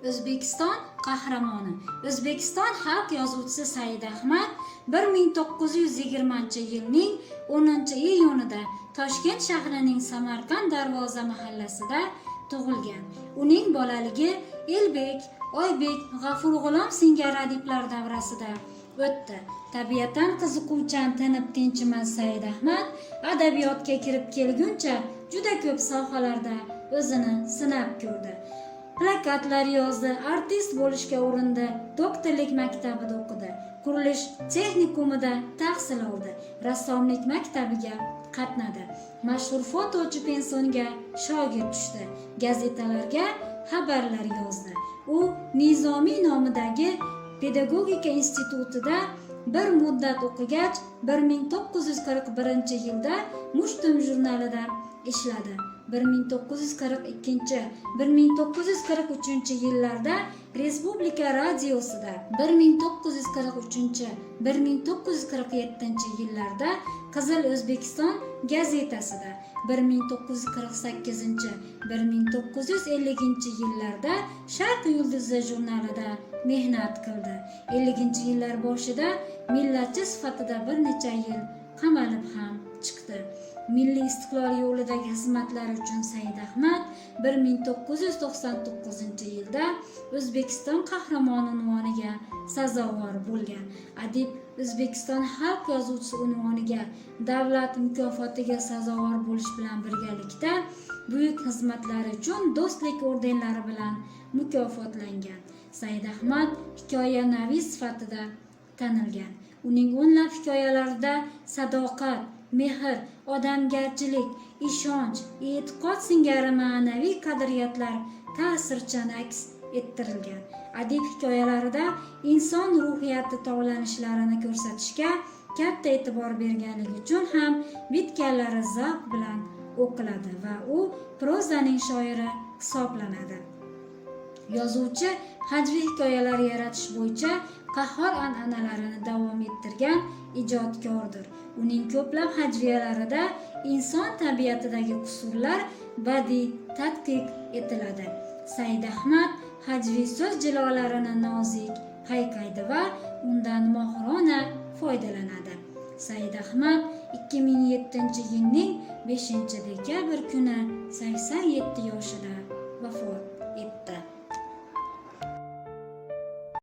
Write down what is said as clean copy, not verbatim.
O'zbekiston qahramoni. O'zbekiston xalq yozuvchisi Said Ahmad 1920-yilning 10-iyunida Toshkent shahrining Samarqand Darvoza mahallasida tug'ilgan. Uning bolaligi Elbek, Oybek, G'afurg'ulom singari adiblar davrasida o'tdi. Tabiatan qiziquvchan, tinib tinchimas Said Ahmad adabiyotga kirib kelguncha juda ko'p sohalarda o'zini sinab ko'rdi. Plakatlar yozdi, artist bo'lishga urindi, doktorlik maktabida o'qidi, qurilish texnikumida tahsil oldi, rassomlik maktabiga qatnadi, mashhur fotochi pensionga shogird tushdi, gazetalarga xabarlar yozdi. U Nizomiy nomidagi pedagogika institutida bir muddat o'qigach, 1941-yilda Mushtum jurnalida ishladi. 1942-1943-yillarda Respublika radiosida, 1943-1947-yillarda Qizil O'zbekiston gazetasida, 1948-1950-yillarda Sharq yulduzi jurnalida mehnat qildi. 50-yillar boshida millatchi sifatida bir necha yil qamalib ham chiqdi. Milliy istiqlol yo'lidagi xizmatlari uchun Said Ahmad 1999-yilda O'zbekiston qahramoni unvoniga sazovor bo'lgan. Adib O'zbekiston xalq yozuvchisi unvoniga, davlat mukofotiga sazovor bo'lish bilan birgalikda buyuk xizmatlari uchun do'stlik ordenlari bilan mukofotlangan. Said Ahmad hikoyanaviy sifatida tanilgan. Uning o'nlab hikoyalarida sadoqat, mehr, odamgarchilik, ishonch, e'tiqod singari ma'naviy qadriyatlar ta'sirchan aks ettirilgan. Adib hikoyalarida inson ruhiyati tovlanishlarini ko'rsatishga katta e'tibor berganligi uchun ham bitganlari zavq bilan o'qiladi va u prozaning shoiri hisoblanadi. Yozuvchi hajviy hikoyalar yaratish bo'yicha qahhor an'analarini davom ettirgan ijodkordir. Uning ko'plab hajviyalarida inson tabiatidagi qusurlar badiiy tadqiq etiladi. Said Ahmad hajviy so'z jilolarini nozik qayqaydi va undan mohirona foydalanadi. Said Ahmad 2007-yilning 5-dekabr kuni 87 yoshida vafot etdi.